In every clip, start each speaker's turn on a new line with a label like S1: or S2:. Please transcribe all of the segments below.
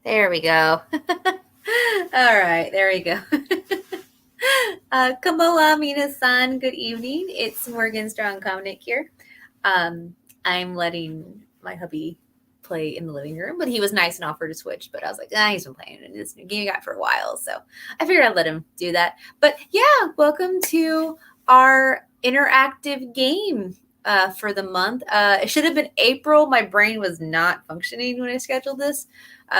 S1: There we go. All right, there we go. Kamoa Mina-san, good evening. It's Morgan Strong Comic here. I'm letting my hubby play in the living room, but he was nice and offered to switch. But I was like, he's been playing in this new game he got for a while, so I figured I'd let him do that. But yeah, welcome to our interactive game for the month. It should have been April. My brain was not functioning when I scheduled this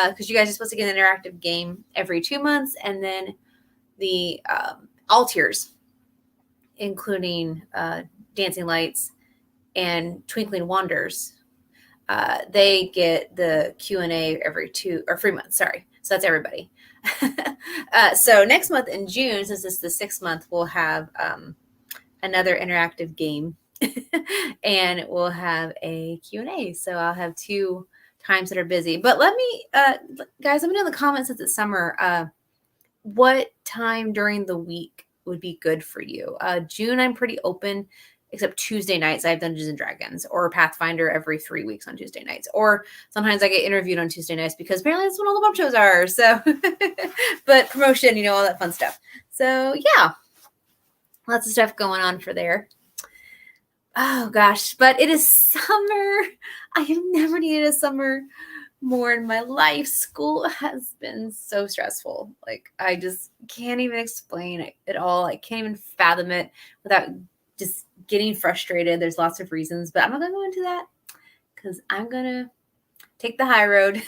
S1: because you guys are supposed to get an interactive game every 2 months, and then the all tiers, including Dancing Lights and Twinkling Wonders, they get the Q&A every 3 months. Sorry, so that's everybody. So next month in June, since it's the 6th month, we'll have another interactive game, and we'll have a Q&A. So I'll have 2 times that are busy. But let me, guys, let me know in the comments since it's summer, what time during the week would be good for you. June, I'm pretty open, except Tuesday nights. I have Dungeons and Dragons or Pathfinder every 3 weeks on Tuesday nights. Or sometimes I get interviewed on Tuesday nights because apparently that's when all the bump shows are. So, but promotion, all that fun stuff. So yeah, lots of stuff going on for there. Oh gosh, but it is summer. I have never needed a summer more in my life. School has been so stressful. Like, I just can't even explain it at all. I can't even fathom it without just getting frustrated. There's lots of reasons, but I'm not going to go into that because I'm going to take the high road.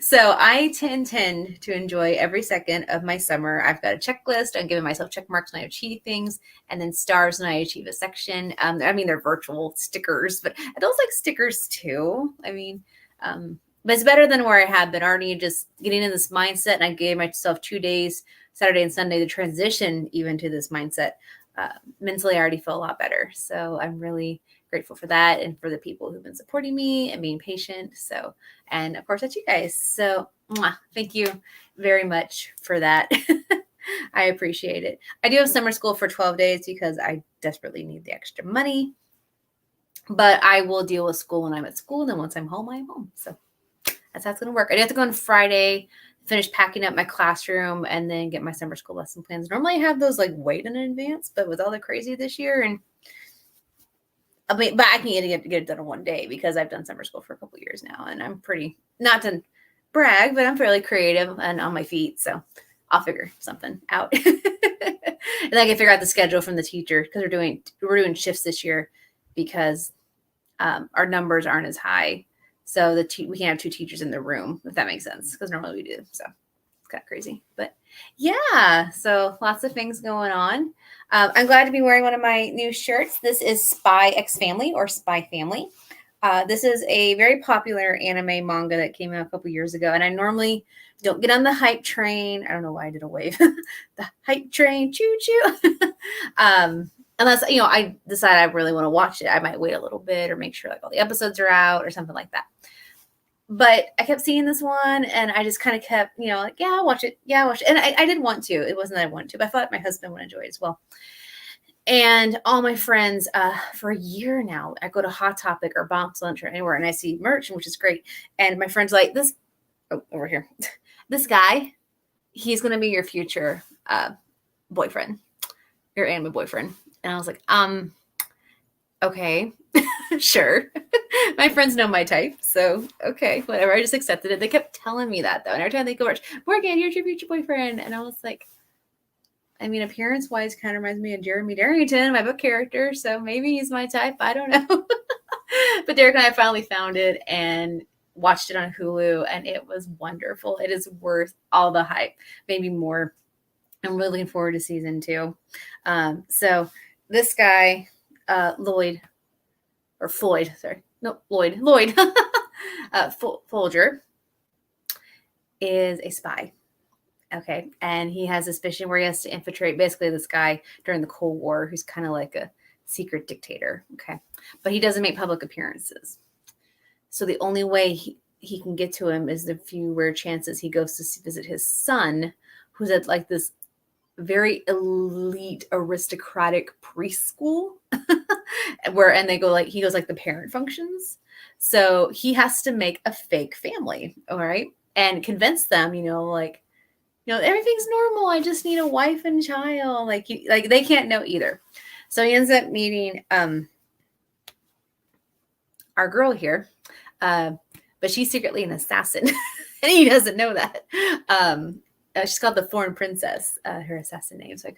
S1: So I intend to enjoy every second of my summer. I've got a checklist. I'm giving myself check marks when I achieve things, and then stars when I achieve a section. I mean, they're virtual stickers, but I those like stickers too. I mean, but it's better than where I had been already just getting in this mindset. And I gave myself 2 days, Saturday and Sunday, to transition even to this mindset. Mentally, I already feel a lot better. So I'm really grateful for that and for the people who've been supporting me and being patient. So, and of course, that's you guys. So thank you very much for that. I appreciate it. I do have summer school for 12 days because I desperately need the extra money. But I will deal with school when I'm at school. And then once I'm home, I'm home. So that's how it's going to work. I do have to go on Friday, finish packing up my classroom, and then get my summer school lesson plans. Normally I have those like wait in advance, but with all the crazy this year, and I mean, but I can get it done in one day because I've done summer school for a couple years now, and I'm pretty, not to brag, but I'm fairly creative and on my feet. So I'll figure something out. And I can figure out the schedule from the teacher because we're doing shifts this year because our numbers aren't as high. So we can't have 2 teachers in the room, if that makes sense, because normally we do. So it's kind of crazy. But yeah, so lots of things going on. I'm glad to be wearing one of my new shirts. This is Spy X Family or Spy Family. This is a very popular anime manga that came out a couple years ago. And I normally don't get on the hype train. I don't know why I did a wave. The hype train, choo-choo. Unless, I decide I really want to watch it. I might wait a little bit or make sure like all the episodes are out or something like that. But I kept seeing this one and I just kind of kept, like, yeah, I'll watch it. Yeah, I'll watch it. And I did want to. It wasn't that I wanted to, but I thought my husband would enjoy it as well. And all my friends, for a year now, I go to Hot Topic or Bombs Lunch or anywhere and I see merch, which is great. And my friend's like, over here, this guy, he's going to be your future boyfriend, your anime boyfriend. And I was like, okay, sure. My friends know my type, so okay, whatever. I just accepted it. They kept telling me that though, and every time they go, Morgan, here's your future boyfriend, and I was like, I mean, appearance-wise, kind of reminds me of Jeremy Darrington, my book character, so maybe he's my type. I don't know. But Derek and I finally found it and watched it on Hulu, and it was wonderful. It is worth all the hype, maybe more. I'm really looking forward to season 2. So this guy, Lloyd Folger is a spy. Okay. And he has this mission where he has to infiltrate basically this guy during the Cold War who's kind of like a secret dictator. Okay. But he doesn't make public appearances. So the only way he can get to him is the few rare chances he goes to visit his son, who's at like this very elite aristocratic preschool and they go like, he goes like the parent functions. So he has to make a fake family. All right. and convince them, like, everything's normal. I just need a wife and child. Like, they can't know either. So he ends up meeting our girl here, but she's secretly an assassin, and he doesn't know that. She's called the Foreign Princess, her assassin name. So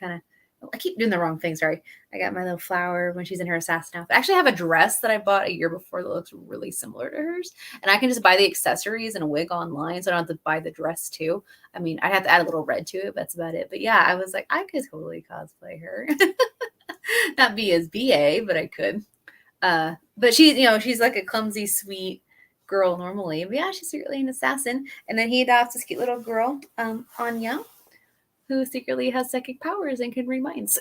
S1: I keep doing the wrong thing. Sorry. I got my little flower when she's in her assassin outfit. I actually have a dress that I bought a year before that looks really similar to hers. And I can just buy the accessories and a wig online. So I don't have to buy the dress too. I mean, I have to add a little red to it. But that's about it. But yeah, I was like, I could totally cosplay her. Not be as BA, but I could. But she's like a clumsy, sweet girl normally. But yeah, she's secretly an assassin. And then he adopts this cute little girl, Anya, who secretly has psychic powers and can read minds.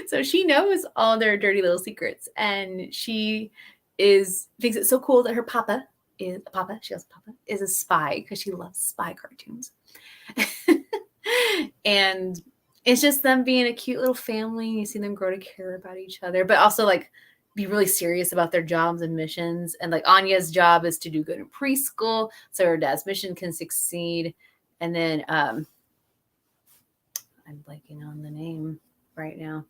S1: So she knows all their dirty little secrets, and she thinks it's so cool that her papa is a spy because she loves spy cartoons. And it's just them being a cute little family. You see them grow to care about each other, but also like be really serious about their jobs and missions. And like Anya's job is to do good in preschool so her dad's mission can succeed. And then I'm blanking on the name right now.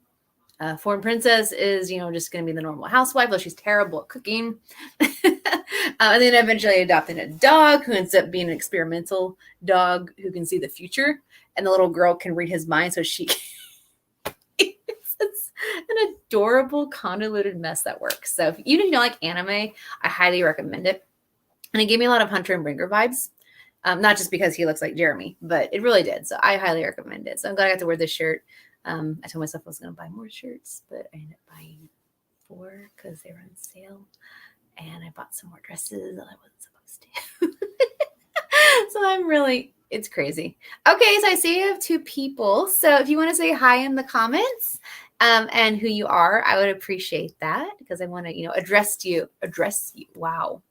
S1: Foreign Princess is, just going to be the normal housewife, though she's terrible at cooking. And then eventually adopting a dog who ends up being an experimental dog who can see the future. And the little girl can read his mind so she can. It's an adorable, convoluted mess that works. So even if you don't like anime, I highly recommend it. And it gave me a lot of Hunter and Bringer vibes. Not just because he looks like Jeremy, but it really did. So I highly recommend it. So I'm glad I got to wear this shirt. I told myself I was going to buy more shirts, but I ended up buying 4 because they were on sale. And I bought some more dresses that I wasn't supposed to. So it's crazy. Okay, so I see you have 2 people. So if you want to say hi in the comments and who you are, I would appreciate that because I want to, address you. Wow.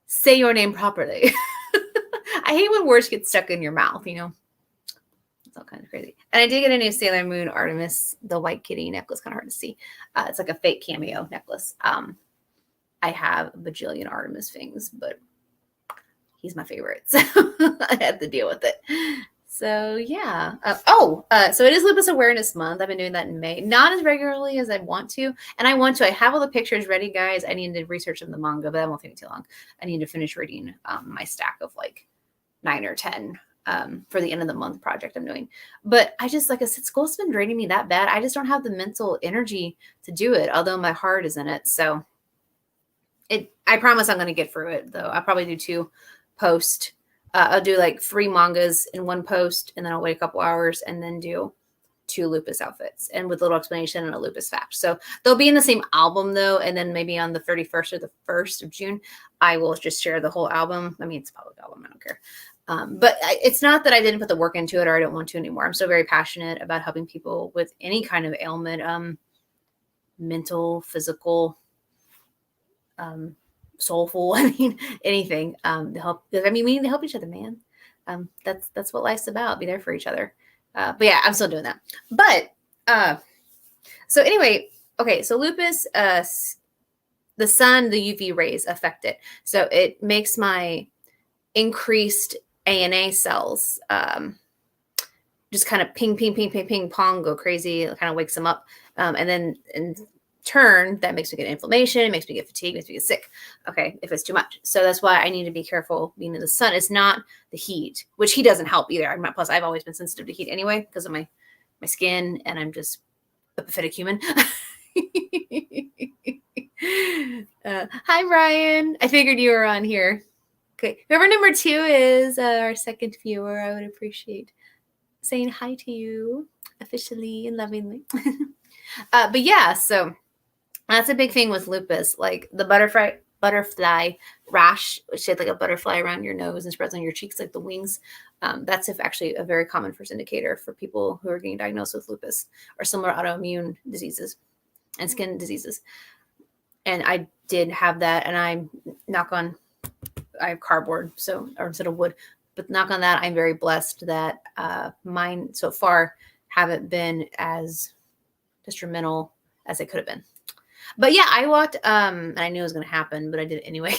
S1: Say your name properly. I hate when words get stuck in your mouth, It's all kind of crazy. And I did get a new Sailor Moon Artemis, the white kitty necklace, kind of hard to see. It's like a fake cameo necklace. I have a bajillion Artemis things, but he's my favorite. So I had to deal with it. So yeah. So it is Lupus Awareness Month. I've been doing that in May. Not as regularly as I want to. And I have all the pictures ready, guys. I need to research the manga, but that won't take me too long. I need to finish reading my stack of like 9 or 10 for the end of the month project I'm doing. But I just, like I said, school's been draining me that bad. I just don't have the mental energy to do it, although my heart is in it. So I promise I'm going to get through it, though. I'll probably do 2 posts. I'll do like 3 mangas in 1 post, and then I'll wait a couple hours and then do 2 Lupus outfits and with a little explanation and a Lupus fact. So they'll be in the same album, though, and then maybe on the 31st or the 1st of June, I will just share the whole album. I mean, it's a public album. I don't care. But it's not that I didn't put the work into it or I don't want to anymore. I'm so very passionate about helping people with any kind of ailment, mental, physical, soulful. I mean, anything to help. I mean, we need to help each other, man. That's what life's about. Be there for each other. But yeah, I'm still doing that. But so anyway, okay. So lupus, the sun, the UV rays affect it. So it makes my increased ANA cells just kind of ping, ping, ping, ping, ping, pong, go crazy. It kind of wakes them up. And then in turn, that makes me get inflammation. It makes me get fatigue, makes me get sick. Okay, if it's too much. So that's why I need to be careful being in the sun. It's not the heat, which heat doesn't help either. Plus, I've always been sensitive to heat anyway because of my skin, and I'm just a pathetic human. Hi, Ryan. I figured you were on here. Okay, whoever number 2 is, our second viewer, I would appreciate saying hi to you officially and lovingly. But yeah, so that's a big thing with lupus, like the butterfly rash, which is like a butterfly around your nose and spreads on your cheeks like the wings. That's actually a very common first indicator for people who are getting diagnosed with lupus or similar autoimmune diseases and skin diseases. And I did have that, and I have cardboard, or instead of wood, but knock on that, I'm very blessed that mine so far haven't been as detrimental as it could have been. But yeah, I walked, and I knew it was going to happen, but I did it anyway.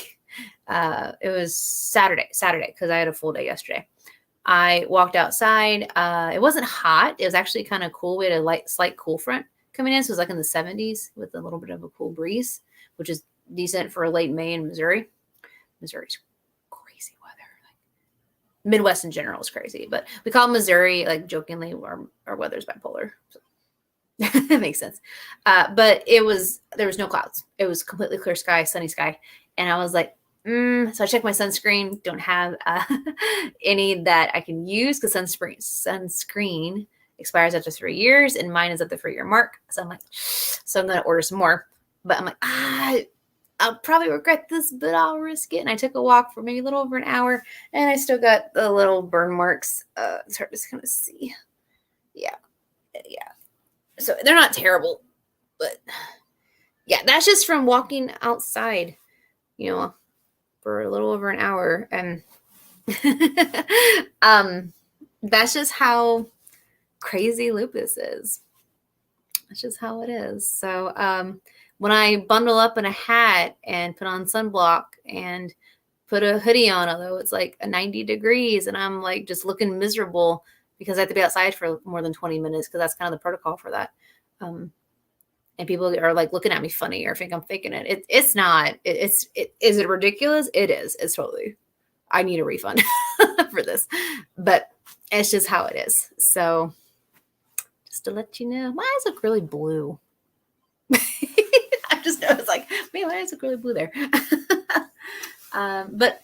S1: It was Saturday, because I had a full day yesterday. I walked outside. It wasn't hot. It was actually kind of cool. We had a slight cool front coming in. So it was like in the 70s with a little bit of a cool breeze, which is decent for late May in Missouri. Missouri's crazy weather. Like Midwest in general is crazy, but we call Missouri, like jokingly, our weather's bipolar. So that makes sense. But there was no clouds. It was completely clear sky, sunny sky. And I was like, so I checked my sunscreen. Don't have any that I can use because sunscreen expires after 3 years, and mine is at the 3-year mark. So I'm like, I'm going to order some more. But I'm like, I'll probably regret this, but I'll risk it. And I took a walk for maybe a little over an hour, and I still got the little burn marks. It's hard to kind of see. Yeah. So they're not terrible, but yeah, that's just from walking outside, for a little over an hour. And that's just how crazy lupus is. That's just how it is. So when I bundle up in a hat and put on sunblock and put a hoodie on, although it's like 90 degrees and I'm like just looking miserable because I have to be outside for more than 20 minutes because that's kind of the protocol for that. And people are like looking at me funny or think I'm faking it. It's not. Is it ridiculous? It is. It's totally. I need a refund for this, but it's just how it is. So just to let you know, my eyes look really blue. I just know it's like, man, my eyes look really blue there. But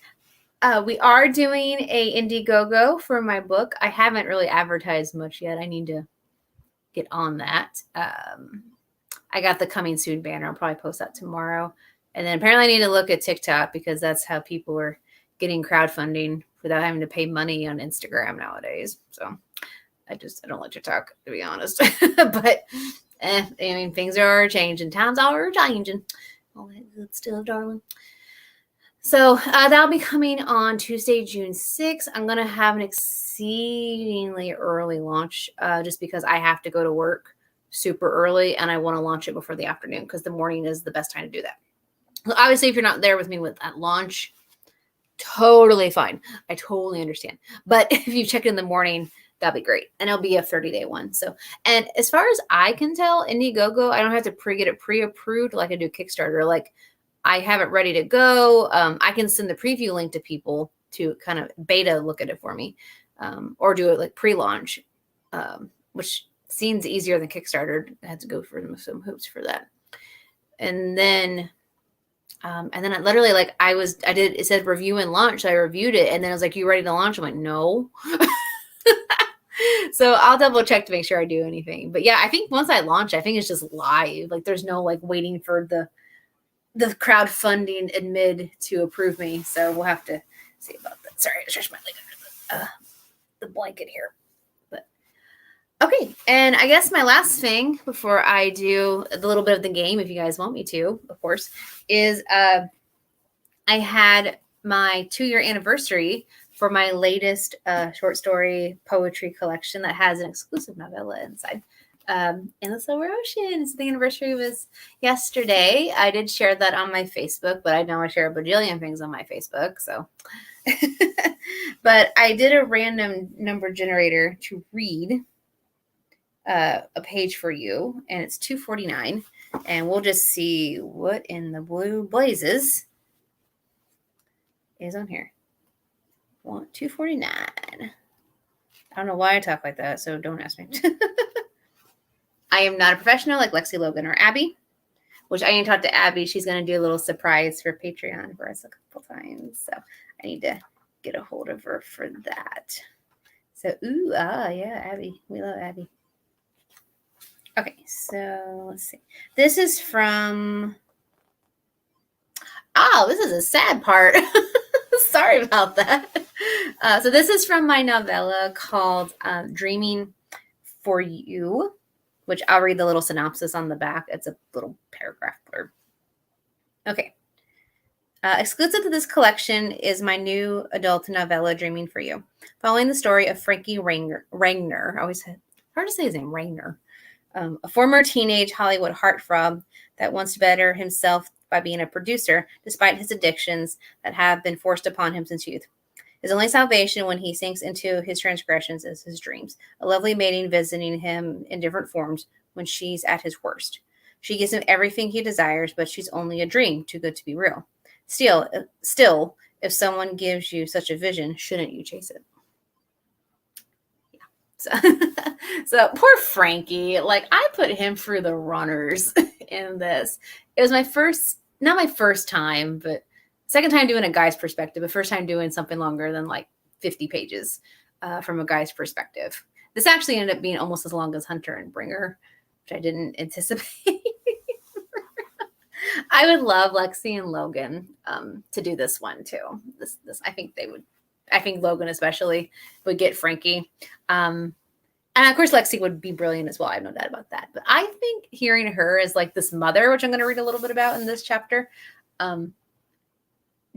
S1: we are doing a Indiegogo for my book. I haven't really advertised much yet. I need to get on that. I got the coming soon banner. I'll probably post that tomorrow. And then apparently I need to look at TikTok because that's how people are getting crowdfunding without having to pay money on Instagram nowadays. So I don't like TikTok, to be honest. But I mean, things are changing. Times are changing. All that good stuff, darling. So that'll be coming on Tuesday, June 6th. I'm going to have an exceedingly early launch just because I have to go to work super early and I want to launch it before the afternoon because the morning is the best time to do that. So obviously, if you're not there with me at launch, totally fine. I totally understand. But if you check in the morning, that'd be great. And it'll be a 30-day one. So, and as far as I can tell, Indiegogo, I don't have to get it pre-approved like I do Kickstarter. Like I have it ready to go. I can send the preview link to people to kind of beta look at it for me or do it like pre-launch, which seems easier than Kickstarter. I had to go through some hoops for that. And then I literally like it said review and launch. So I reviewed it and then I was like, you ready to launch? I'm like, no. So I'll double check to make sure I do anything. But yeah, I think once I launch, I think it's just live. Like there's no like waiting for the crowdfunding admin to approve me. So we'll have to see about that. Sorry, I stretched my leg under the blanket here. Okay, and I guess my last thing before I do a little bit of the game, if you guys want me to, of course, is I had my 2-year anniversary for my latest short story poetry collection that has an exclusive novella inside. In the Silver Ocean. So the anniversary was yesterday. I did share that on my Facebook, but I know I share a bajillion things on my Facebook. So, but I did a random number generator to read a page for you, and it's 249, and we'll just see what in the blue blazes is on here. 249. I don't know why I talk like that, so don't ask me. I am not a professional like Lexi Logan or Abby, which I need to talk to Abby. She's going to do a little surprise for Patreon for us a couple times, so I need to get a hold of her for that. So, yeah, Abby. We love Abby. Okay, so let's see. This is from... Oh, this is a sad part. Sorry about that. So this is from my novella called Dreaming for You, which I'll read the little synopsis on the back. It's a little paragraph blurb. Okay. Exclusive to this collection is my new adult novella, Dreaming for You, following the story of Frankie Rangner. I always hard to say his name, Rangner. A former teenage Hollywood heartthrob that wants to better himself by being a producer, despite his addictions that have been forced upon him since youth. His only salvation when he sinks into his transgressions is his dreams, a lovely maiden visiting him in different forms when she's at his worst. She gives him everything he desires, but she's only a dream, too good to be real. Still, if someone gives you such a vision, shouldn't you chase it? Yeah. So poor Frankie. Like, I put him through the runners in this. It was not my first time, but second time doing a guy's perspective, but first time doing something longer than like 50 pages from a guy's perspective. This actually ended up being almost as long as Hunter and Bringer, which I didn't anticipate. I would love Lexi and Logan to do this one too. This I think they would. I think Logan especially would get Frankie. And of course, Lexi would be brilliant as well. I have no doubt about that. But I think hearing her as like this mother, which I'm going to read a little bit about in this chapter,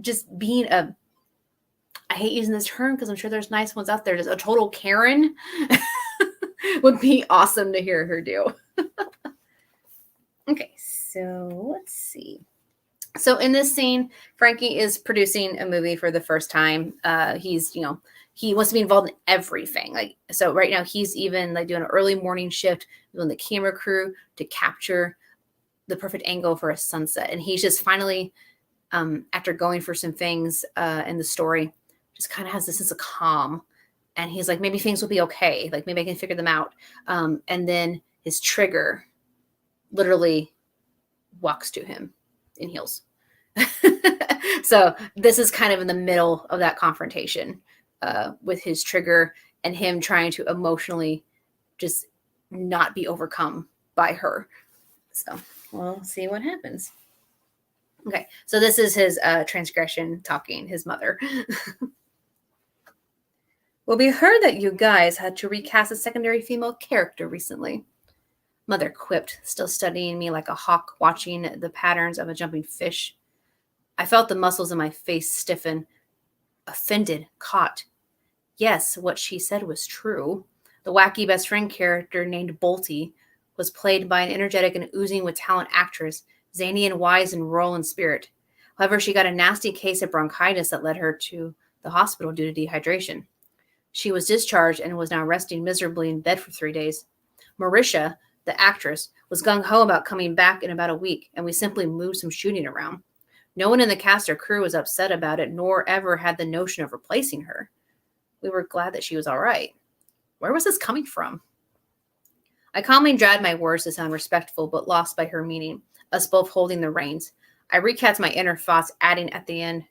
S1: just being I hate using this term because I'm sure there's nice ones out there, just a total Karen would be awesome to hear her do. Okay, so let's see. So in this scene, Frankie is producing a movie for the first time. He wants to be involved in everything. Like, so right now he's even like doing an early morning shift on the camera crew to capture the perfect angle for a sunset. And he's just finally, after going for some things in the story, just kind of has this sense of calm. And he's like, maybe things will be okay. Like, maybe I can figure them out. And then his trigger literally walks to him in heels. So this is kind of in the middle of that confrontation with his trigger and him trying to emotionally just not be overcome by her. So we'll see what happens. Okay, so this is his transgression talking, his mother. Well, we heard that you guys had to recast a secondary female character recently. Mother quipped, still studying me like a hawk watching the patterns of a jumping fish. I felt the muscles in my face stiffen. Offended, caught. Yes, what she said was true. The wacky best friend character named Bolty was played by an energetic and oozing with talent actress, zany and wise and rural in spirit. However, she got a nasty case of bronchitis that led her to the hospital due to dehydration. She was discharged and was now resting miserably in bed for 3 days. Marisha, the actress, was gung-ho about coming back in about a week, and we simply moved some shooting around. No one in the cast or crew was upset about it, nor ever had the notion of replacing her. We were glad that she was all right. Where was this coming from? I calmly dragged my words to sound respectful, but lost by her meaning, us both holding the reins. I recast my inner thoughts, adding at the end,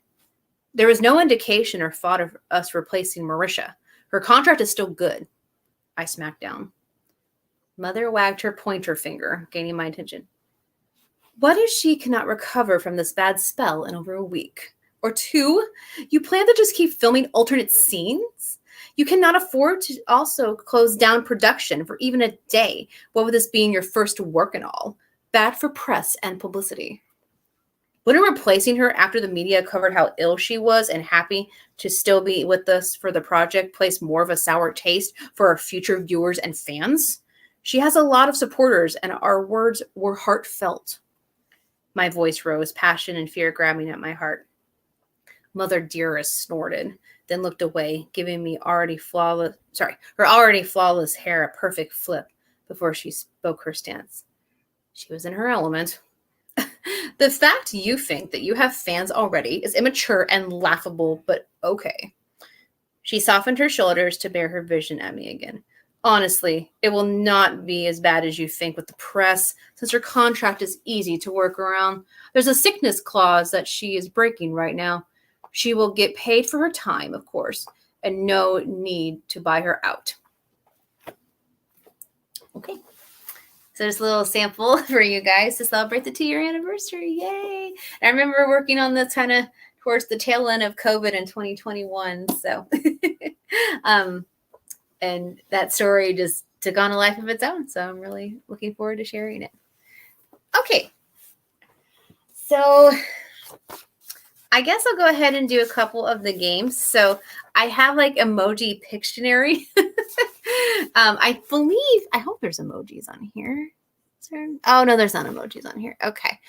S1: there was no indication or thought of us replacing Marisha. Her contract is still good. I smacked down. Mother wagged her pointer finger, gaining my attention. What if she cannot recover from this bad spell in over a week? Or 2? You plan to just keep filming alternate scenes? You cannot afford to also close down production for even a day. What with this being your first work and all? Bad for press and publicity. Wouldn't replacing her after the media covered how ill she was and happy to still be with us for the project place more of a sour taste for our future viewers and fans? She has a lot of supporters, and our words were heartfelt. My voice rose, passion and fear grabbing at my heart. Mother Dearest snorted, then looked away, giving me her already flawless hair a perfect flip before she spoke her stance. She was in her element. The fact you think that you have fans already is immature and laughable, but okay. She softened her shoulders to bear her vision at me again. Honestly, it will not be as bad as you think with the press, since her contract is easy to work around. There's a sickness clause that she is breaking right now. She will get paid for her time, of course, and no need to buy her out. Okay. So just a little sample for you guys to celebrate the 2-year anniversary. Yay! And I remember working on this kind of towards the tail end of COVID in 2021. So, and that story just took on a life of its own. So I'm really looking forward to sharing it. Okay. So I guess I'll go ahead and do a couple of the games. So I have like emoji Pictionary. I hope there's emojis on here. Oh no, there's not emojis on here. Okay.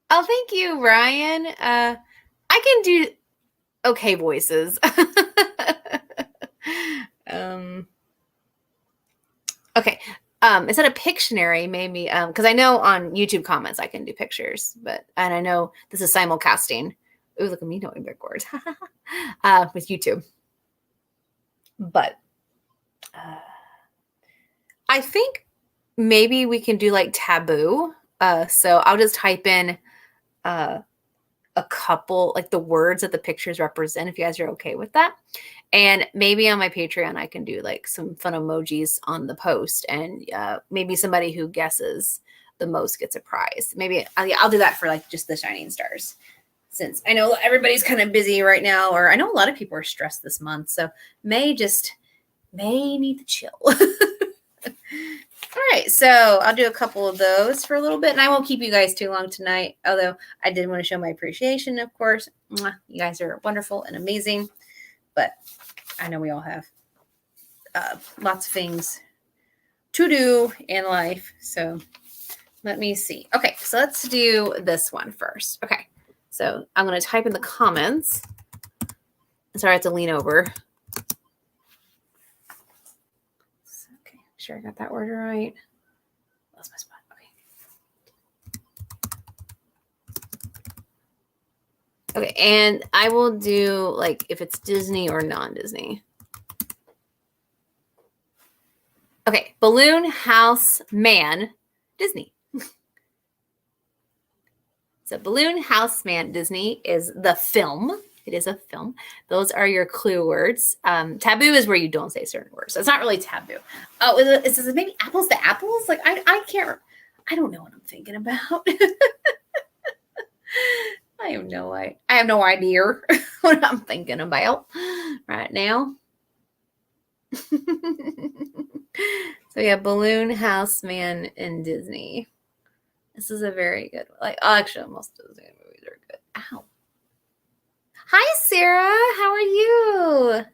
S1: Oh, thank you, Ryan. I can do okay voices. um, okay. Instead of Pictionary, maybe because I know on YouTube comments I can do pictures, and I know this is simulcasting. Ooh, look at me knowing big words with YouTube. But I think maybe we can do like taboo. So I'll just type in a couple, like the words that the pictures represent, if you guys are okay with that. And maybe on my Patreon, I can do like some fun emojis on the post, and maybe somebody who guesses the most gets a prize. Maybe I'll do that for like just the shining stars, since I know everybody's kind of busy right now, or I know a lot of people are stressed this month. So May need to chill. All right, so I'll do a couple of those for a little bit, and I won't keep you guys too long tonight, although I did want to show my appreciation, of course. You guys are wonderful and amazing, but I know we all have lots of things to do in life, so let me see. Okay, so let's do this one first. Okay, so I'm going to type in the comments. Sorry, I have to lean over. Okay, sure I got that word right. Lost my spot. Okay, and I will do like if it's Disney or non-Disney. Okay, Balloon House Man, Disney. So Balloon House Man, Disney is the film. It is a film. Those are your clue words. Taboo is where you don't say certain words. So it's not really taboo. Oh, is this maybe apples to apples? Like I can't. I don't know what I'm thinking about. I have no idea what I'm thinking about right now. So yeah, Balloon House Man in Disney. This is a very good one. Like, actually, most of the movies are good. Ow. Hi, Sarah. How are you?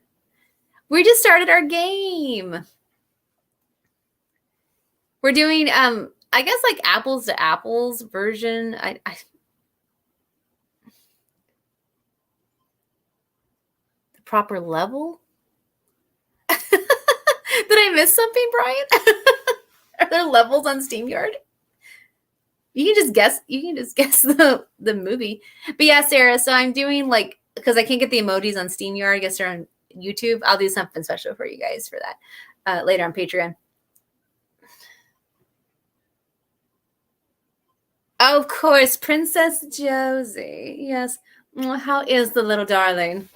S1: We just started our game. We're doing, I guess, like apples to apples version. The proper level. Did I miss something, Brian? Are there levels on SteamYard? You can just guess. You can just guess the movie. But yeah, Sarah. So I'm doing like, because I can't get the emojis on SteamYard. I guess they're on YouTube. I'll do something special for you guys for that later on Patreon. Of course, Princess Josie. Yes. How is the little darling?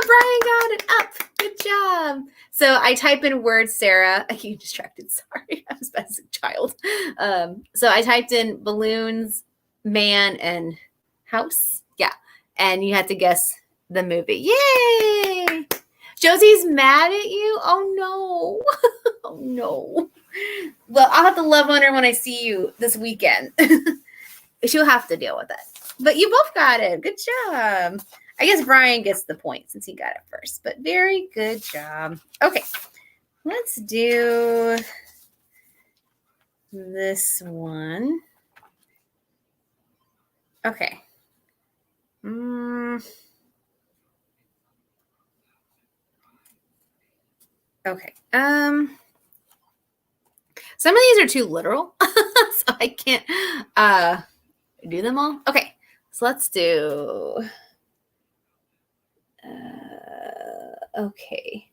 S1: Brian got it up. Good job. So I type in words, Sarah. You distracted. Sorry. I was as a child. So I typed in balloons, man, and house. Yeah. And you had to guess the movie. Yay! Josie's mad at you? Oh, no. Oh, no. Well, I'll have to love on her when I see you this weekend. She'll have to deal with it. But you both got it. Good job. I guess Brian gets the point since he got it first, but very good job. Okay, let's do this one. Okay. Okay. Some of these are too literal, so I can't do them all. Okay, so let's do. Okay.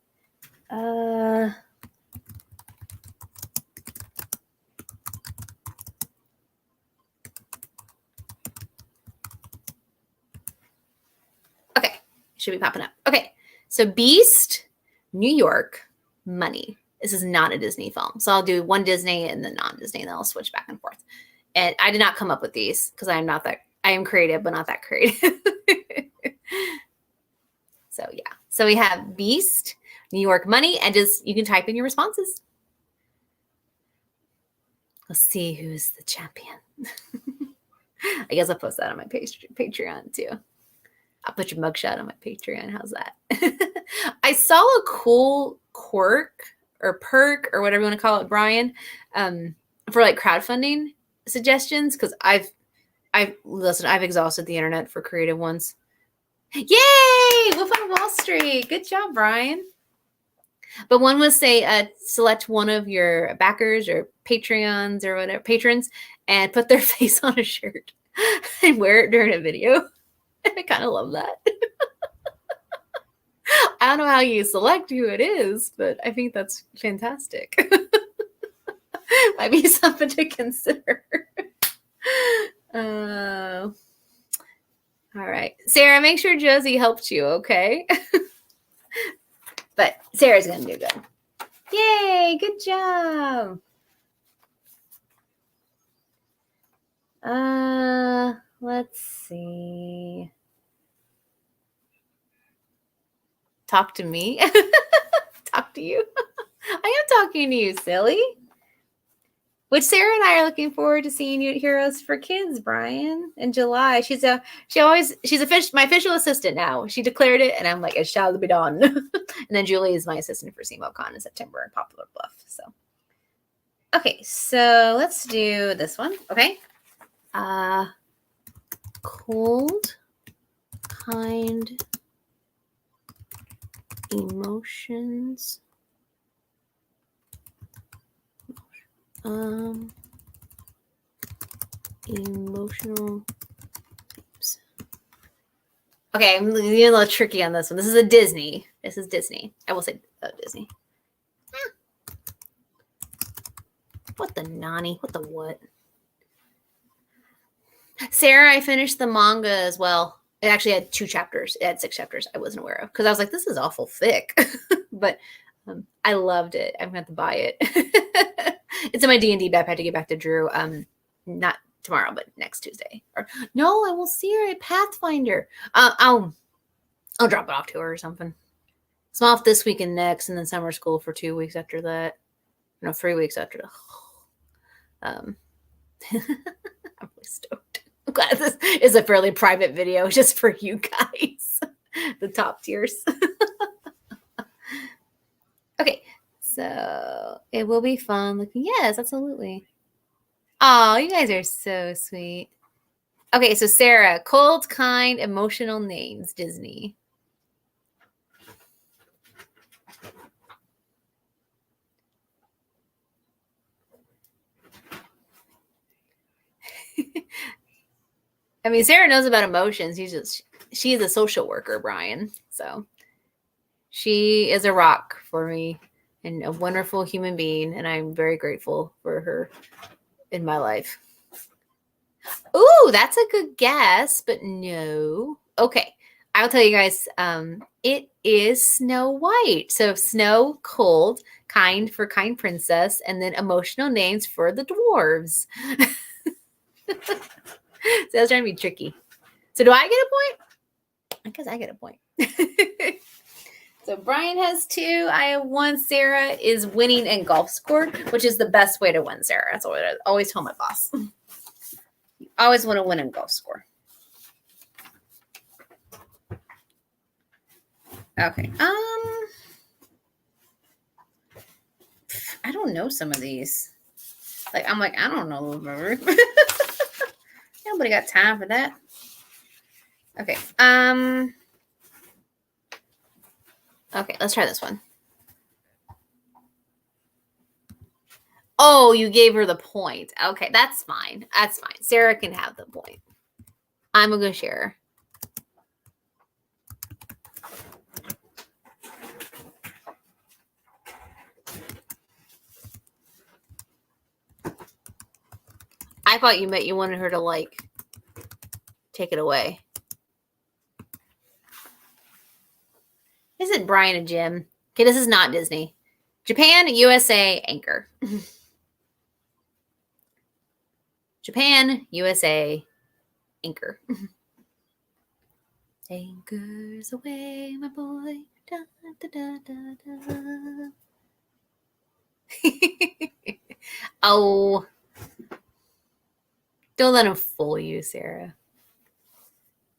S1: Okay, should be popping up. Okay, so Beast, New York, Money. This is not a Disney film. So I'll do one Disney and then non-Disney, and then I'll switch back and forth. And I did not come up with these because I am creative, but not that creative. So yeah. So we have Beast, New York, Money, and just you can type in your responses. Let's see who's the champion. I guess I'll post that on my Patreon too. I'll put your mugshot on my Patreon. How's that? I saw a cool quirk or perk or whatever you want to call it, Brian, for like crowdfunding. suggestions because I've exhausted the internet for creative ones. Yay! Wolf on Wall Street. Good job, Brian. But one was say select one of your backers or Patreons or whatever patrons and put their face on a shirt and wear it during a video. I kind of love that. I don't know how you select who it is, but I think that's fantastic. Might be something to consider. All right. Sarah, make sure Josie helped you, okay? But Sarah's going to do good. Yay, good job. Let's see. Talk to me. Talk to you. I am talking to you, silly. Which Sarah and I are looking forward to seeing you at Heroes for Kids, Brian, in July. She's my official assistant now. She declared it, and I'm like, it shall be done. And then Julie is my assistant for SemoCon in September in Poplar Bluff. So, okay, so let's do this one. Okay, cold, kind, emotions. Emotional. Oops. Okay, I'm getting a little tricky on this one. This is a Disney. This is Disney. I will say Disney. What the nani? What the what? Sarah, I finished the manga as well. It actually had 2 chapters. It had 6 chapters I wasn't aware of because I was like, this is awful thick. But I loved it. I'm going to have to buy it. It's in my D&D bag. I had to get back to Drew. Not tomorrow, but next Tuesday. Or no, I will see her at Pathfinder. I'll drop it off to her or something. It's off this week and next, and then summer school for 2 weeks after that. No, 3 weeks after that. I'm really stoked. I'm glad this is a fairly private video just for you guys, the top tiers. Okay, so it will be fun looking. Yes, absolutely. Oh, you guys are so sweet. Okay, so Sarah, cold, kind, emotional names, Disney. I mean, Sarah knows about emotions. She's a social worker, Brian. So she is a rock for me and a wonderful human being, and I'm very grateful for her in my life. Ooh, that's a good guess, but no. Okay, I'll tell you guys. It is Snow White. So Snow, cold, kind for kind princess, and then emotional names for the dwarves. So I was trying to be tricky. So do I get a point? I guess I get a point. So Brian has 2. I have 1. Sarah is winning in golf score, which is the best way to win, Sarah. That's what I always tell my boss. You always want to win in golf score. Okay. I don't know some of these. I don't know. Nobody got time for that. Okay. Okay, let's try this one. Oh, you gave her the point. Okay, that's fine. That's fine. Sarah can have the point. I'm a good sharer. I thought you wanted her to take it away. Isn't Brian a gym? Okay, this is not Disney. Japan, USA, Anchor. Japan, USA, Anchor. Anchors away, my boy. Da, da, da, da, da. Oh. Don't let him fool you, Sarah.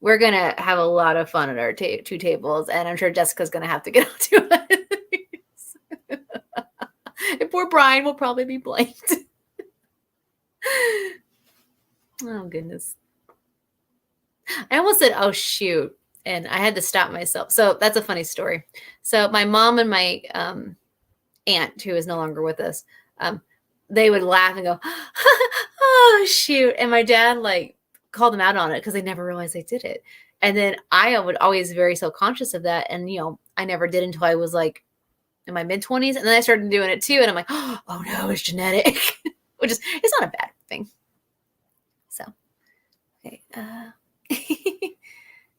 S1: We're going to have a lot of fun at our 2 tables, and I'm sure Jessica's going to have to get onto it. And poor Brian will probably be blanked. Oh, goodness. I almost said, oh, shoot. And I had to stop myself. So that's a funny story. So my mom and my aunt, who is no longer with us, they would laugh and go, oh, shoot. And my dad, like, called them out on it because they never realized they did it. And then I would always very self-conscious of that. And, I never did until I was like in my mid-20s. And then I started doing it too. And I'm like, oh, no, it's genetic, which is, it's not a bad thing. So, okay.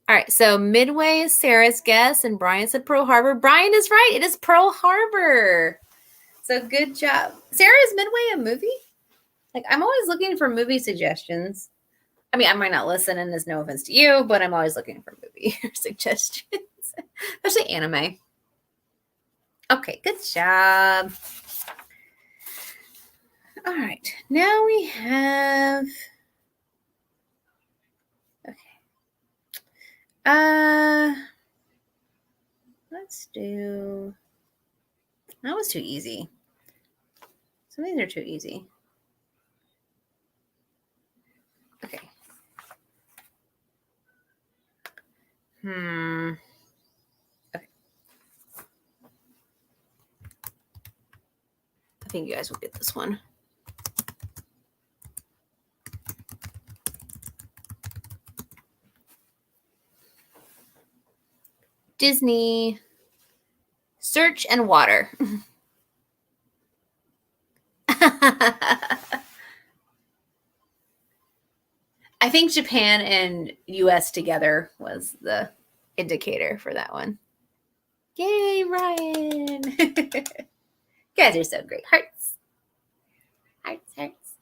S1: All right, so Midway is Sarah's guess, and Brian said Pearl Harbor. Brian is right. It is Pearl Harbor. So good job. Sarah, is Midway a movie? Like, I'm always looking for movie suggestions. I mean, I might not listen, and there's no offense to you, but I'm always looking for movie suggestions, especially anime. Okay, good job. All right, now we have... Let's do... That was too easy. Some of these are too easy. Okay. Okay. I think you guys will get this one. Disney. Search and water. I think Japan and US together was the indicator for that one. Yay, Ryan. You guys are so great. Hearts. Hearts, hearts.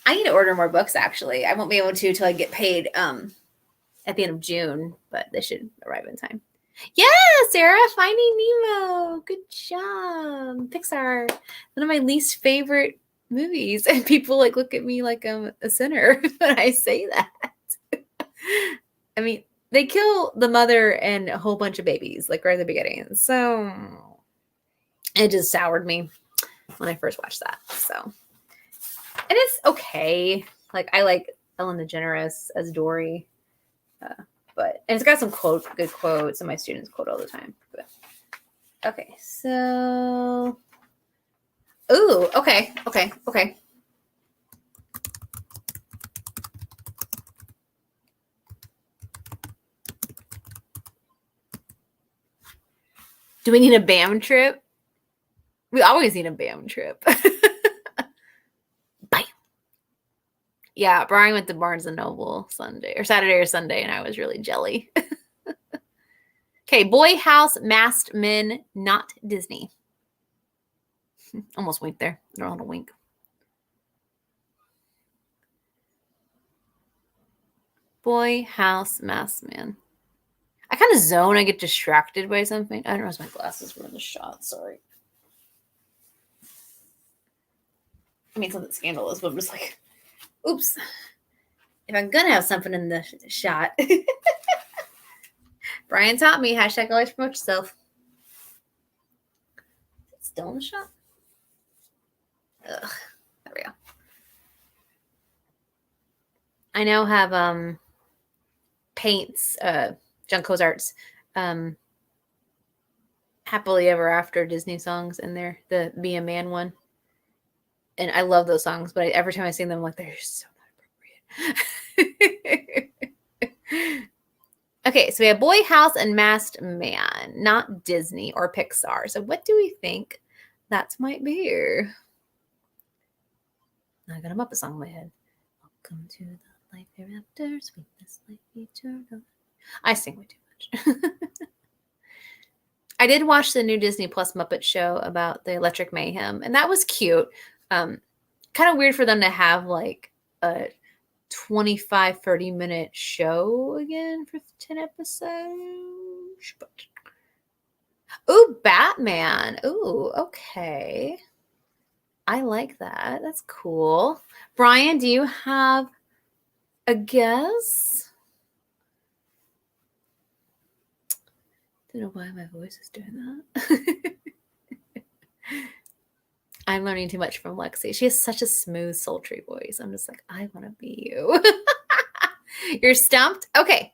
S1: I need to order more books, actually. I won't be able to until I get paid at the end of June, but they should arrive in time. Yeah, Sarah, Finding Nemo. Good job. Pixar. One of my least favorite movies. And people like look at me like I'm a sinner when I say that. I mean, they kill the mother and a whole bunch of babies, like right at the beginning. So it just soured me when I first watched that. So, and it's okay. Like, I like Ellen DeGeneres as Dory. But and it's got some good quotes, and my students quote all the time. But, okay, so okay. Do we need a BAM trip? We always need a BAM trip. Bam. Yeah, Brian went to Barnes and Noble Saturday or Sunday, and I was really jelly. Okay, Boy House, Masked Men, not Disney. Almost winked there. I don't know how to wink. Boy House, Masked Man. I kind of zone. I get distracted by something. I don't know if my glasses were in the shot. Sorry. I mean, something scandalous, but I'm just like, oops. If I'm going to have something in the shot. Brian taught me, hashtag always promote yourself. Is it still in the shot? Ugh. There we go. I now have Paints, John Cozart's Happily Ever After Disney songs in there, the Be a Man one. And I love those songs, but every time I sing them, I'm like, they're so not appropriate. Okay, so we have Boy House and Masked Man, not Disney or Pixar. So what do we think that might be? I got a Muppet song in my head. Welcome to the life hereafter, sweetness like eternal. I sing way too much. I did watch the new Disney Plus Muppet show about the Electric Mayhem, and that was cute. Kind of weird for them to have like a 25, 30-minute show again for 10 episodes. But... Ooh, Batman. Ooh, okay. I like that. That's cool. Brian, do you have a guess? I don't know why my voice is doing that. I'm learning too much from Lexi. She has such a smooth, sultry voice. I'm just like, I want to be you. You're stumped? Okay.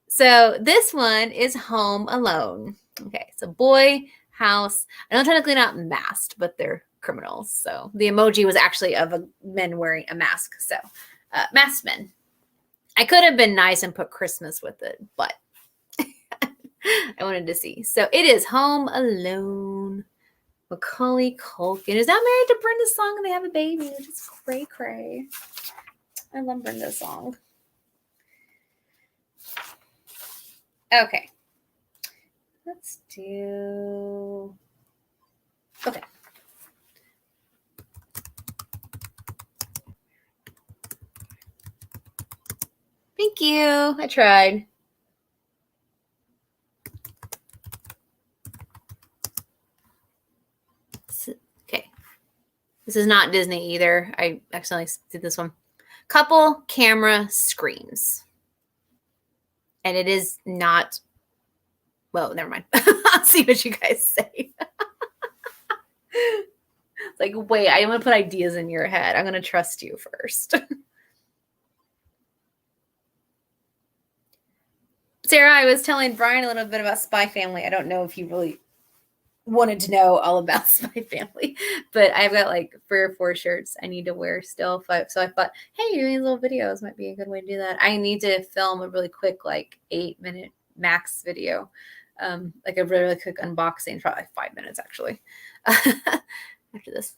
S1: So this one is Home Alone. Okay. So boy, house. I know technically not masked, but they're criminals. So the emoji was actually of a men wearing a mask. So masked men. I could have been nice and put Christmas with it, but I wanted to see. So it is Home Alone. Macaulay Culkin is now married to Brenda Song and they have a baby, which is cray cray. I love Brenda's song. Okay. Let's do. Okay. Thank you. I tried. Okay. This is not Disney either. I accidentally did this one. Couple camera screams. And it is not. Well, never mind. I'll see what you guys say. It's like, wait, I'm going to put ideas in your head. I'm going to trust you first. Sarah, I was telling Brian a little bit about Spy Family. I don't know if you really wanted to know all about Spy Family, but I've got like 3 or 4 shirts I need to wear still. So I thought, hey, doing these little videos might be a good way to do that. I need to film a really quick, like 8-minute max video, like a really quick unboxing, probably like 5 minutes actually. After this.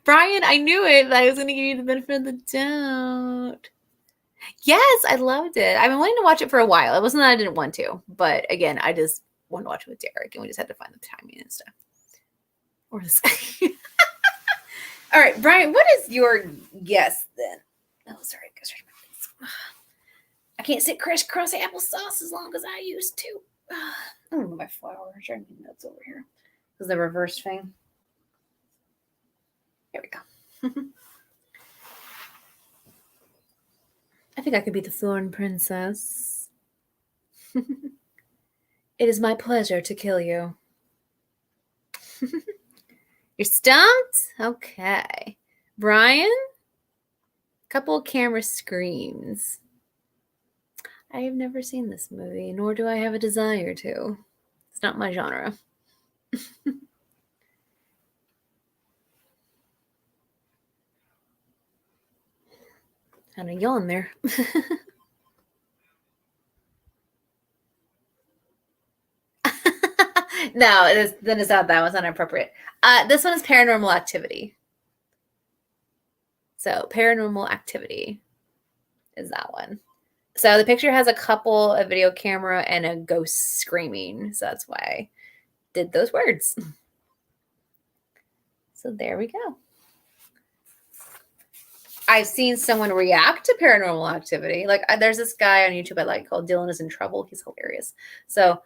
S1: Brian, I knew it. I was going to give you the benefit of the doubt. Yes, I loved it. I've been wanting to watch it for a while. It wasn't that I didn't want to, but again, I just wanted to watch it with Derek, and we just had to find the timing and stuff. Or this. All right, Brian, what is your guess then? Oh, sorry, I can't sit crisscross applesauce as long as I used to. I don't know my flour. I'm trying to get notes over here. This is the reverse thing. Here we go. I think I could be the Thorn Princess. It is my pleasure to kill you. You're stumped? Okay. Brian? Couple camera screams. I have never seen this movie, nor do I have a desire to. It's not my genre. Kind of yawn there. No, then it's not that one. It's not appropriate. This one is Paranormal Activity. So Paranormal Activity is that one. So the picture has a couple, a video camera, and a ghost screaming. So that's why I did those words. So there we go. I've seen someone react to Paranormal Activity. Like there's this guy on YouTube I like called Dylan is in Trouble. He's hilarious. So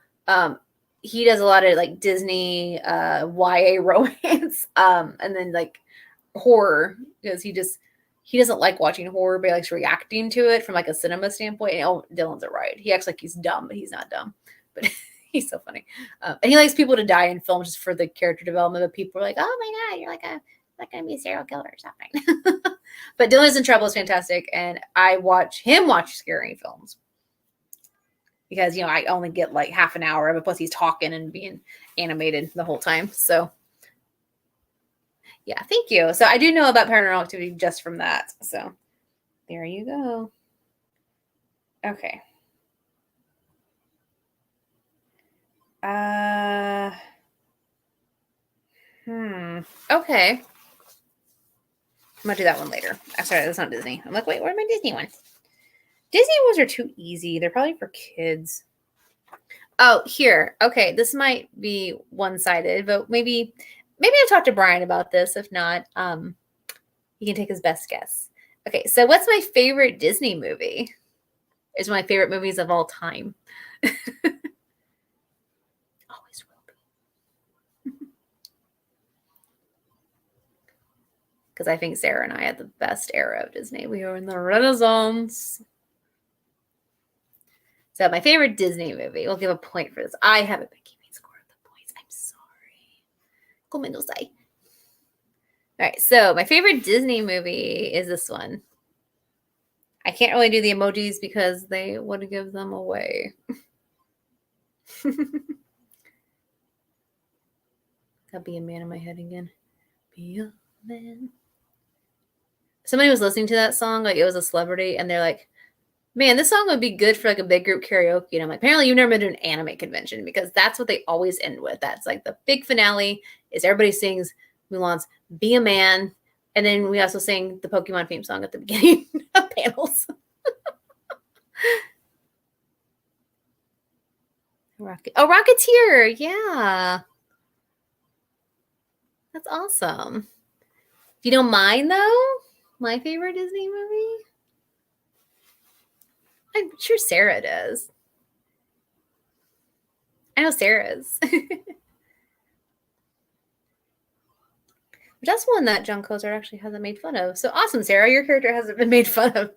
S1: he does a lot of like Disney YA romance and then like horror because he doesn't like watching horror, but he likes reacting to it from like a cinema standpoint. And, oh, Dylan's a right. He acts like he's dumb, but he's not dumb. But he's so funny. And he likes people to die in films just for the character development. But people are like, oh my God, you're like going to be a serial killer or something. But Dylan's in Trouble is fantastic. And I watch him watch scary films. Because, you know, I only get like half an hour of it. Plus he's talking and being animated the whole time. So, yeah, thank you. So I do know about Paranormal Activity just from that. So there you go. Okay. Okay. I'm going to do that one later. I'm sorry, that's not Disney. I'm like, wait, where's my Disney one? Disney ones are too easy. They're probably for kids. Oh, here. Okay, this might be one-sided, but maybe I'll talk to Brian about this. If not, he can take his best guess. Okay, so what's my favorite Disney movie? It's one of my favorite movies of all time. Always will be. Because I think Sarah and I had the best era of Disney. We were in the Renaissance. So my favorite Disney movie. We'll give a point for this. I haven't been keeping score of the points. I'm sorry. Gomendosai. All right, so my favorite Disney movie is this one. I can't really do the emojis because they would give them away. That'll be a man in my head again. Be a man. Somebody was listening to that song, like it was a celebrity, and they're like, man, this song would be good for like a big group karaoke. And I'm like, apparently you've never been to an anime convention because that's what they always end with. That's like the big finale is everybody sings Mulan's Be a Man. And then we also sing the Pokemon theme song at the beginning of panels. Rocketeer. Yeah. That's awesome. If you don't mind, though, my favorite Disney movie? I'm sure Sarah does. I know Sarah's. That's one that John Cozart actually hasn't made fun of. So awesome, Sarah. Your character hasn't been made fun of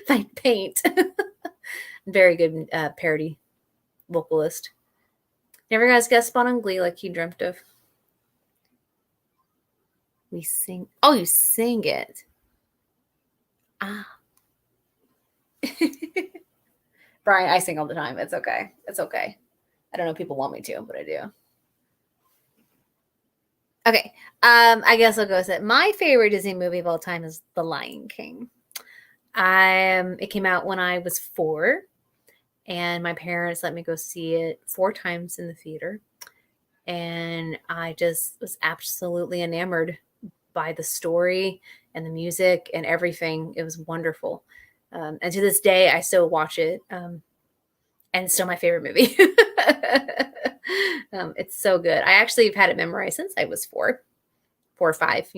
S1: by paint. Very good parody vocalist. Never got his guest spot on Glee like he dreamt of. We sing. Oh, you sing it. Ah. Brian, I sing all the time. It's okay. It's okay. I don't know if people want me to, but I do. Okay. I guess I'll go with it. My favorite Disney movie of all time is The Lion King. It came out when I was 4, and my parents let me go see it 4 times in the theater. And I just was absolutely enamored by the story and the music and everything. It was wonderful. And to this day, I still watch it. And it's still my favorite movie. It's so good. I actually have had it memorized since I was 4 or 5,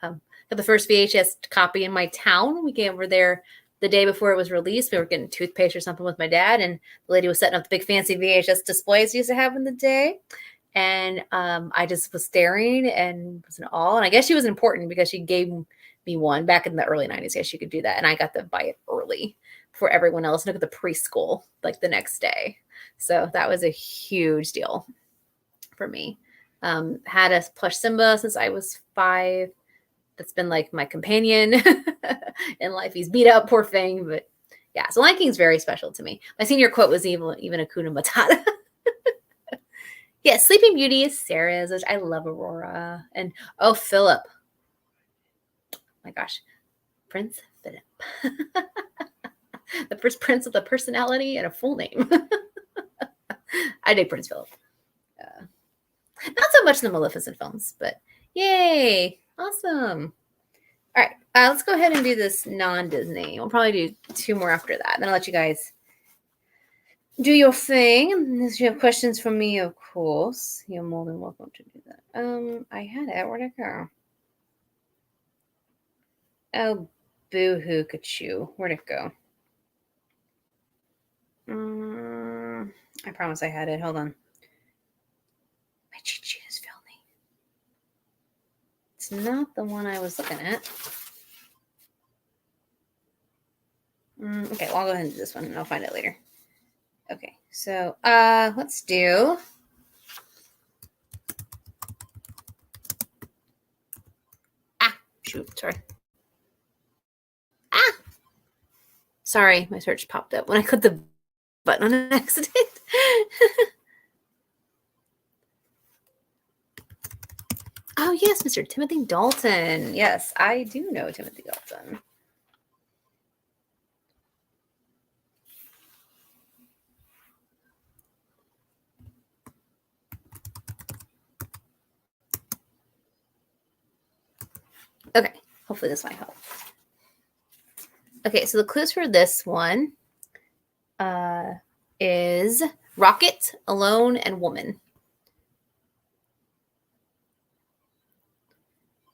S1: Got the first VHS copy in my town. We came over there the day before it was released. We were getting toothpaste or something with my dad, and the lady was setting up the big fancy VHS displays we used to have in the day. And I just was staring and was in awe. And I guess she was important because she gave me one back in the early 90s. Yes, she could do that. And I got to buy it early before everyone else. Look at the preschool like the next day. So that was a huge deal for me. Had a plush Simba since I was 5. That's been like my companion in life. He's beat up, poor thing. But yeah, so Lion King's very special to me. My senior quote was even Hakuna Matata. Yeah, Sleeping Beauty is Sarah's, which I love Aurora. And Philip. Oh my gosh. Prince Philip. The first prince with a personality and a full name. I dig Prince Philip. Not so much in the Maleficent films, but yay. Awesome. All right. Let's go ahead and do this non-Disney. We'll probably do 2 more after that. Then I'll let you guys do your thing. If you have questions for me, of course, you're more than welcome to do that. I had it. Where'd it go? Oh, boo-hoo, Kachu. Where'd it go? I promise I had it. Hold on. My cheat sheet is filthy. It's not the one I was looking at. Okay, well, I'll go ahead and do this one, and I'll find it later. Okay, so let's do shoot, sorry, my search popped up when I clicked the button on accident. Oh yes, Mr. Timothy Dalton. Yes, I do know Timothy Dalton. Okay, hopefully this might help. Okay, so the clues for this one is Rocket, Alone, and Woman.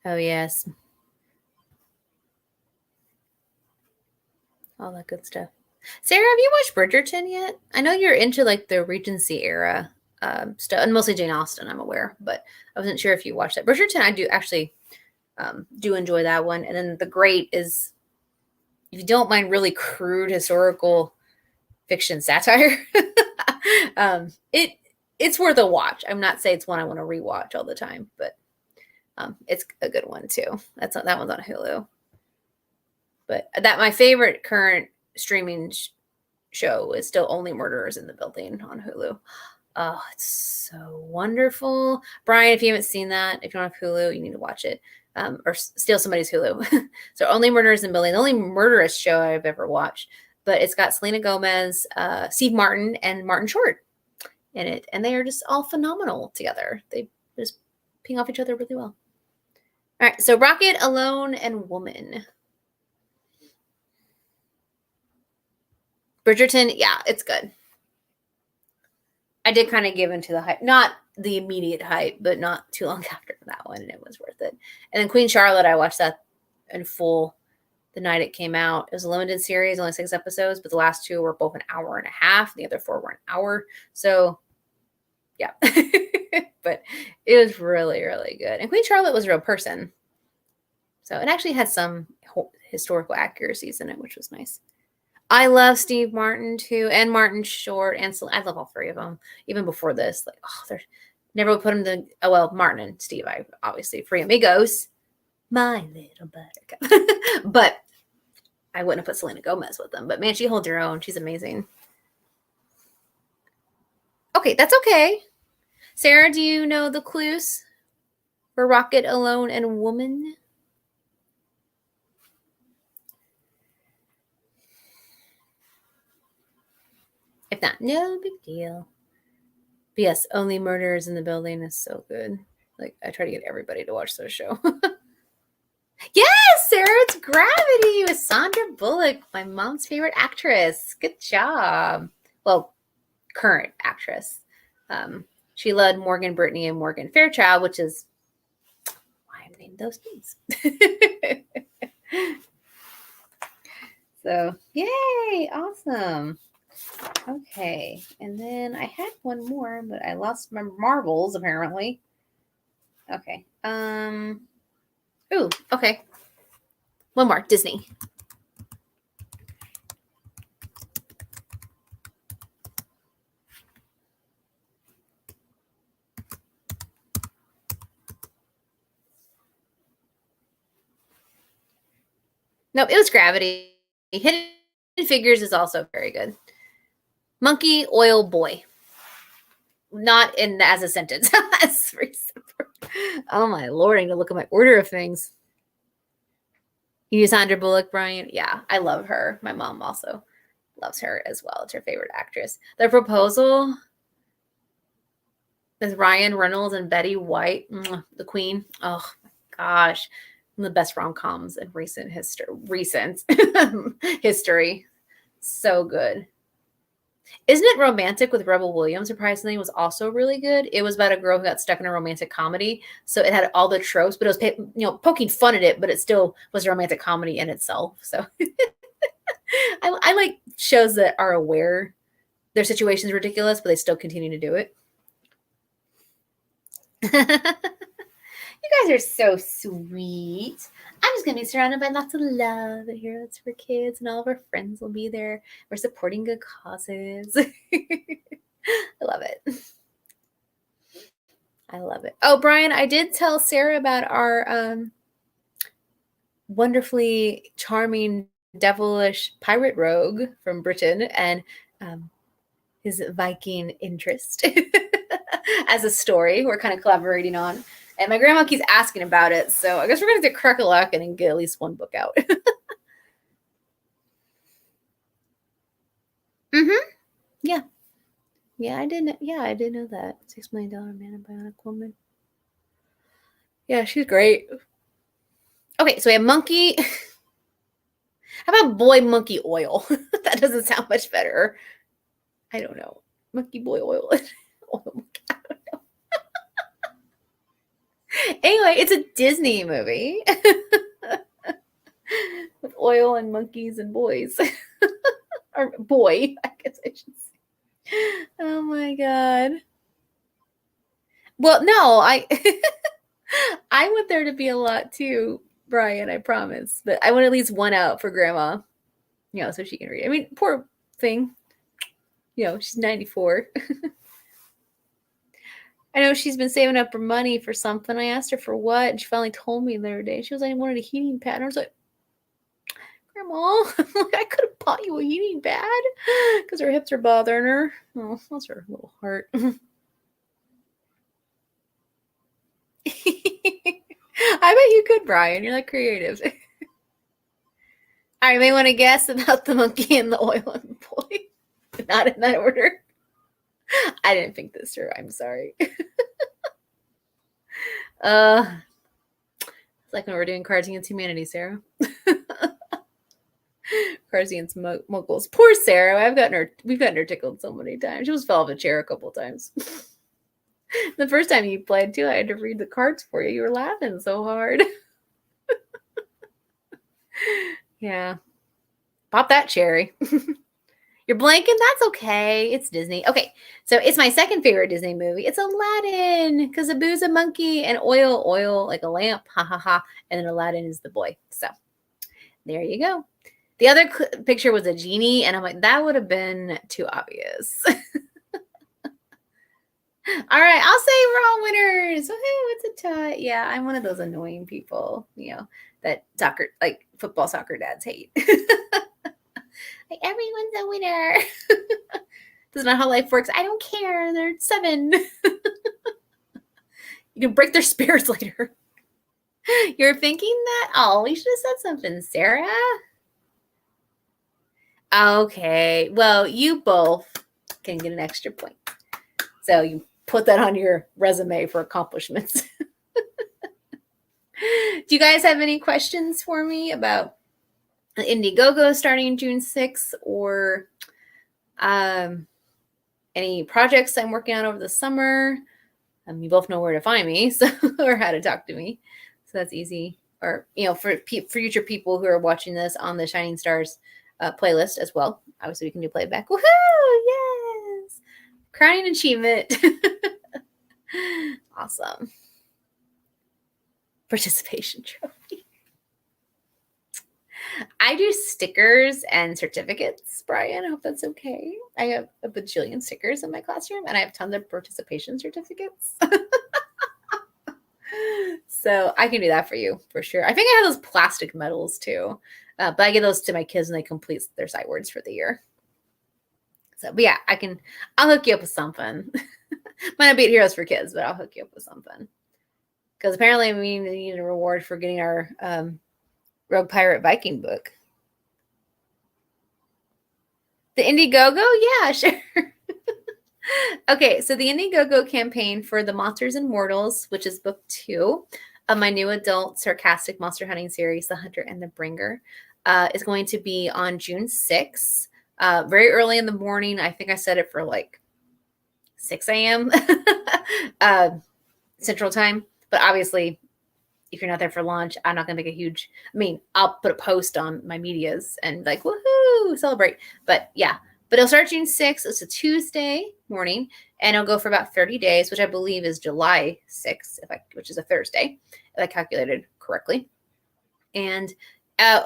S1: Oh, yes. All that good stuff. Sarah, have you watched Bridgerton yet? I know you're into like the Regency era stuff, and mostly Jane Austen, I'm aware, but I wasn't sure if you watched that. Bridgerton, I do actually do enjoy that one. And then The Great is, if you don't mind really crude historical fiction satire, it it's worth a watch. I'm not saying it's one I want to rewatch all the time, but it's a good one too. That one's on Hulu. But my favorite current streaming show is still Only Murderers in the Building on Hulu. Oh, it's so wonderful. Brian, if you haven't seen that, if you don't have Hulu, you need to watch it. Or steal somebody's Hulu. So Only Murderers in the Building, the only murderous show I've ever watched. But it's got Selena Gomez, Steve Martin, and Martin Short in it. And they are just all phenomenal together. They just ping off each other really well. All right, so Rocket, Alone, and Woman. Bridgerton, yeah, it's good. I did kind of give into the hype. Not the immediate hype, but not too long after that one, and it was worth it. And then Queen Charlotte, I watched that in full the night it came out. It was a limited series, only 6 episodes, but the last 2 were both an hour and a half. The other 4 were an hour. So, yeah. But it was really, really good. And Queen Charlotte was a real person. So it actually had some historical accuracies in it, which was nice. I love Steve Martin too, and Martin Short, and I love all 3 of them. Even before this, like, they're never would put them to. Oh well, Martin and Steve, I obviously Free Amigos, my little buttercup. But I wouldn't have put Selena Gomez with them. But man, she holds her own. She's amazing. Okay, that's okay. Sarah, do you know the clues for Rocket, Alone, and Woman? If not, no big deal. But yes, Only Murderers in the Building is so good. Like, I try to get everybody to watch this show. Yes, Sarah, it's Gravity with Sandra Bullock, my mom's favorite actress. Good job. Well, current actress. She led Morgan Brittany and Morgan Fairchild, which is why I named those names. So, yay, awesome. Okay, and then I had one more, but I lost my marbles apparently. Okay. Ooh, okay. One more, Disney. No, it was Gravity. Hidden Figures is also very good. Monkey Oil Boy. Not in as a sentence. Oh my Lord, I need to look at my order of things. You use Sandra Bullock, Brian? Yeah, I love her. My mom also loves her as well. It's her favorite actress. The Proposal with Ryan Reynolds and Betty White, the Queen. Oh my gosh, one of the best rom-coms in recent history. So good. Isn't It Romantic with Rebel Williams, surprisingly, was also really good. It was about a girl who got stuck in a romantic comedy. So it had all the tropes, but it was, poking fun at it, but it still was a romantic comedy in itself. So I like shows that are aware their situation is ridiculous, but they still continue to do it. You guys are so sweet. I'm just going to be surrounded by lots of love here. It's for kids, and all of our friends will be there. We're supporting good causes. I love it. I love it. Oh, Brian, I did tell Sarah about our wonderfully charming, devilish pirate rogue from Britain and his Viking interest as a story we're kind of collaborating on. And my grandma keeps asking about it, so I guess we're going to crack a luck and get at least one book out. Yeah. Yeah, I did know that. $6 Million Man and Bionic Woman. Yeah, she's great. Okay, so we have Monkey. How about Boy Monkey Oil? That doesn't sound much better. I don't know. Monkey Boy Oil. Oil monkey. I don't know. Anyway, it's a Disney movie with oil and monkeys and boys. Or boy, I guess I should say. Oh my God. Well, no, I want there to be a lot too, Brian, I promise. But I want at least one out for Grandma, so she can read. I mean, poor thing. She's 94. I know she's been saving up her money for something. I asked her for what, and she finally told me the other day. She was like, I wanted a heating pad. And I was like, Grandma, I could have bought you a heating pad because her hips are bothering her. Oh, that's her little heart. I bet you could, Brian. You're like creative. All right, may want to guess about the monkey and the oil and boy. Not in that order. I didn't think this through. I'm sorry. It's like when we're doing Cards Against Humanity, Sarah. Cards Against Muggles. Poor Sarah. We've gotten her tickled so many times. She almost fell off a chair a couple times. The first time you played too, I had to read the cards for you. You were laughing so hard. Yeah. Pop that cherry. You're blanking? That's okay. It's Disney. Okay, so it's my second favorite Disney movie. It's Aladdin, because Abu's a monkey and oil like a lamp. Ha ha ha. And then Aladdin is the boy. So there you go. The other picture was a genie, and I'm like, that would have been too obvious. All right, I'll say we're all winners. Woohoo, it's a tie. Yeah, I'm one of those annoying people, that football soccer dads hate. Like, everyone's a winner. That's not how life works. I don't care. They're 7. You can break their spirits later. You're thinking that? Oh, we should have said something, Sarah. Okay. Well, you both can get an extra point. So you put that on your resume for accomplishments. Do you guys have any questions for me about Indiegogo starting June 6th, or any projects I'm working on over the summer? You both know where to find me, or how to talk to me. So that's easy. Or, for future people who are watching this on the Shining Stars playlist as well. Obviously, we can do playback. Woohoo! Yes! Crowning achievement. Awesome. Participation trophy. I do stickers and certificates, Brian. I hope that's okay. I have a bajillion stickers in my classroom, and I have tons of participation certificates. So I can do that for you for sure. I think I have those plastic medals too, but I give those to my kids when they complete their sight words for the year. So, but yeah, I'll hook you up with something. Might not be at Heroes for Kids, but I'll hook you up with something. Because apparently we need a reward for getting our Rogue Pirate Viking book. The Indiegogo? Yeah, sure. Okay, so the Indiegogo campaign for The Monsters and Mortals, which is book 2 of my new adult sarcastic monster hunting series, The Hunter and the Bringer, is going to be on June 6th, very early in the morning. I think I set it for like 6 a.m. Central Time. But obviously, if you're not there for lunch, I'm not going to make I'll put a post on my medias and like, woohoo, celebrate. But yeah. But it'll start June 6th. It's a Tuesday morning, and it'll go for about 30 days, which I believe is July 6th, which is a Thursday, if I calculated correctly. And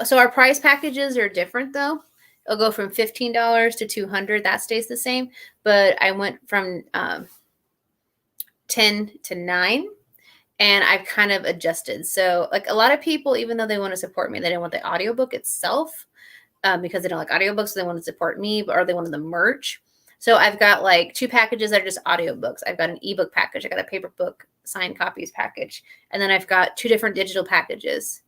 S1: so our prize packages are different, though. It'll go from $15 to $200. That stays the same. But I went from 10 to 9, and I've kind of adjusted. So, like, a lot of people, even though they want to support me, they don't want the audiobook itself. Because they don't like audiobooks, so they want to support me, or they wanted the merch. So I've got like 2 packages that are just audiobooks. I've got an ebook package. I got a paper book signed copies package. And then I've got 2 different digital packages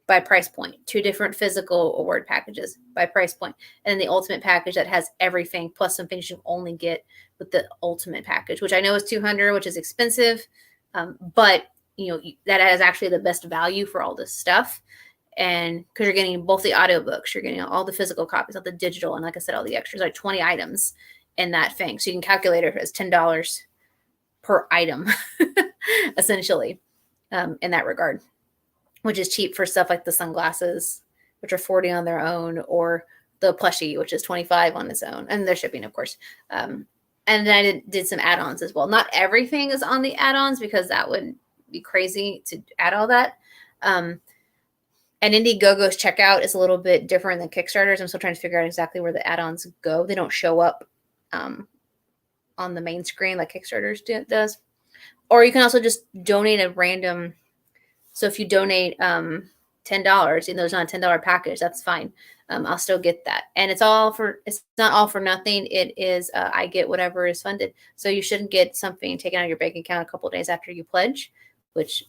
S1: by price point, 2 different physical award packages by price point. And then the ultimate package that has everything plus some things you only get with the ultimate package, which I know is $200, which is expensive. But that has actually the best value for all this stuff. And because you're getting both the audiobooks, you're getting all the physical copies, all the digital, and like I said, all the extras, like 20 items in that thing. So you can calculate it as $10 per item, essentially, in that regard, which is cheap for stuff like the sunglasses, which are 40 on their own, or the plushie, which is 25 on its own, and their shipping, of course. And then I did some add-ons as well. Not everything is on the add-ons because that would be crazy to add all that. And Indiegogo's checkout is a little bit different than Kickstarter's. I'm still trying to figure out exactly where the add-ons go. They don't show up on the main screen like Kickstarter's does. Or you can also just donate a random. So if you donate $10, even though it's not a $10 package, that's fine. I'll still get that. And it's not all for nothing. It is, I get whatever is funded. So you shouldn't get something taken out of your bank account a couple of days after you pledge, which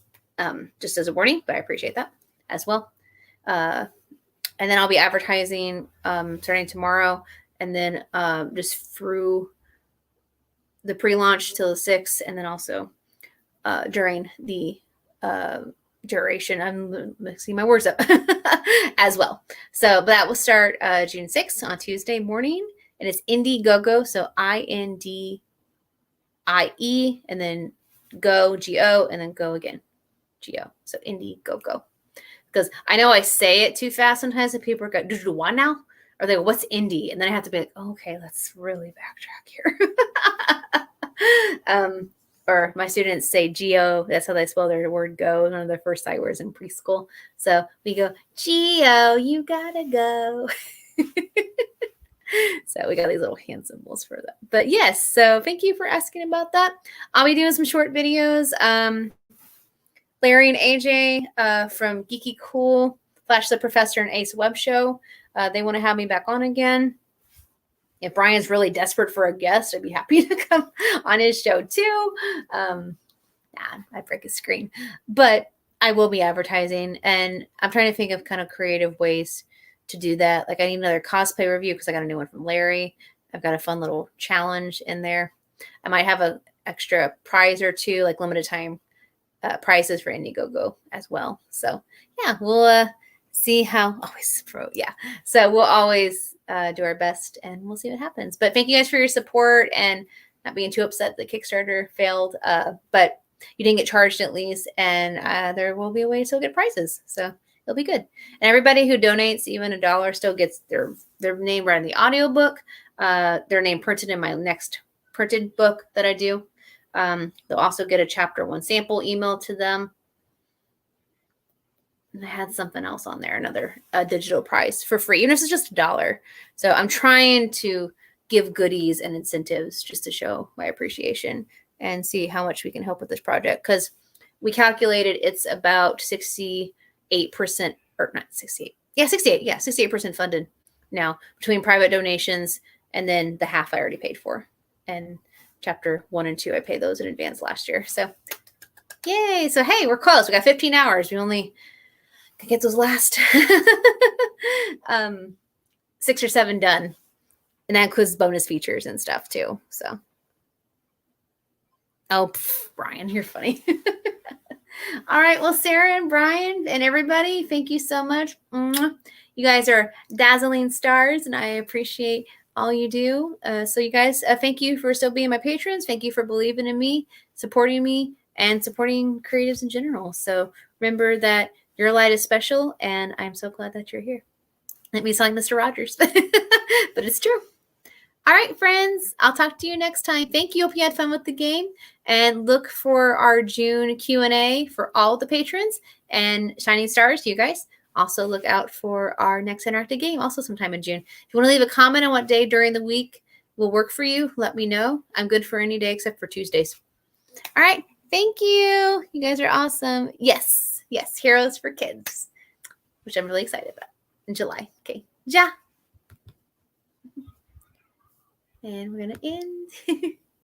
S1: just as a warning, but I appreciate that as well. And then I'll be advertising starting tomorrow, and then just through the pre-launch till the 6th, and then also during the duration. I'm mixing my words up as well. So, but that will start June 6th on Tuesday morning, and it's Indiegogo. So INDIE, and then go, GO, and then go again, GO. So Indiegogo. Because I know I say it too fast sometimes, and people go, "Do you want now?" Or they go, "What's indie?" And then I have to be like, oh, "Okay, let's really backtrack here." Or my students say "geo." That's how they spell their word "go." One of their first sight words in preschool. So we go, "Geo, you gotta go." So we got these little hand symbols for that. But yes, so thank you for asking about that. I'll be doing some short videos. Larry and AJ from Geeky Cool, Flash the Professor, and Ace Web Show. They want to have me back on again. If Brian's really desperate for a guest, I'd be happy to come on his show too. I break his screen. But I will be advertising, and I'm trying to think of kind of creative ways to do that. Like I need another cosplay review because I got a new one from Larry. I've got a fun little challenge in there. I might have an extra prize or two, like limited time prizes for Indiegogo as well. So yeah, we'll see how always pro. Yeah. So we'll always do our best, and we'll see what happens. But thank you guys for your support and not being too upset that Kickstarter failed. But you didn't get charged at least, and there will be a way to still get prizes. So it'll be good. And everybody who donates even $1 still gets their name right in the audiobook, their name printed in my next printed book that I do. They'll also get a chapter 1 sample emailed to them. And I had something else on there, another digital prize for free, even if it's just $1. So I'm trying to give goodies and incentives just to show my appreciation and see how much we can help with this project. Because we calculated it's about 68%, or not 68. Yeah, 68. Yeah, 68% funded now between private donations and then the half I already paid for. And chapter 1 and 2, I paid those in advance last year. So yay. So, hey, we're close. We got 15 hours. We only can get those last 6 or 7 done. And that includes bonus features and stuff too. So, Brian, you're funny. All right. Well, Sarah and Brian and everybody, thank you so much. You guys are dazzling stars, and I appreciate all you do. So you guys, thank you for still being my patrons. Thank you for believing in me, supporting me, and supporting creatives in general. So remember that your light is special, and I'm so glad that you're here. That means like Mr. Rogers, but it's true. All right, friends, I'll talk to you next time. Thank you. Hope you had fun with the game, and look for our June Q&A for all the patrons and Shining Stars, you guys. Also look out for our next interactive game, also sometime in June. If you want to leave a comment on what day during the week will work for you, let me know. I'm good for any day except for Tuesdays. All right. Thank you. You guys are awesome. Yes. Heroes for Kids, which I'm really excited about in July. Okay. Ja. And we're going to end.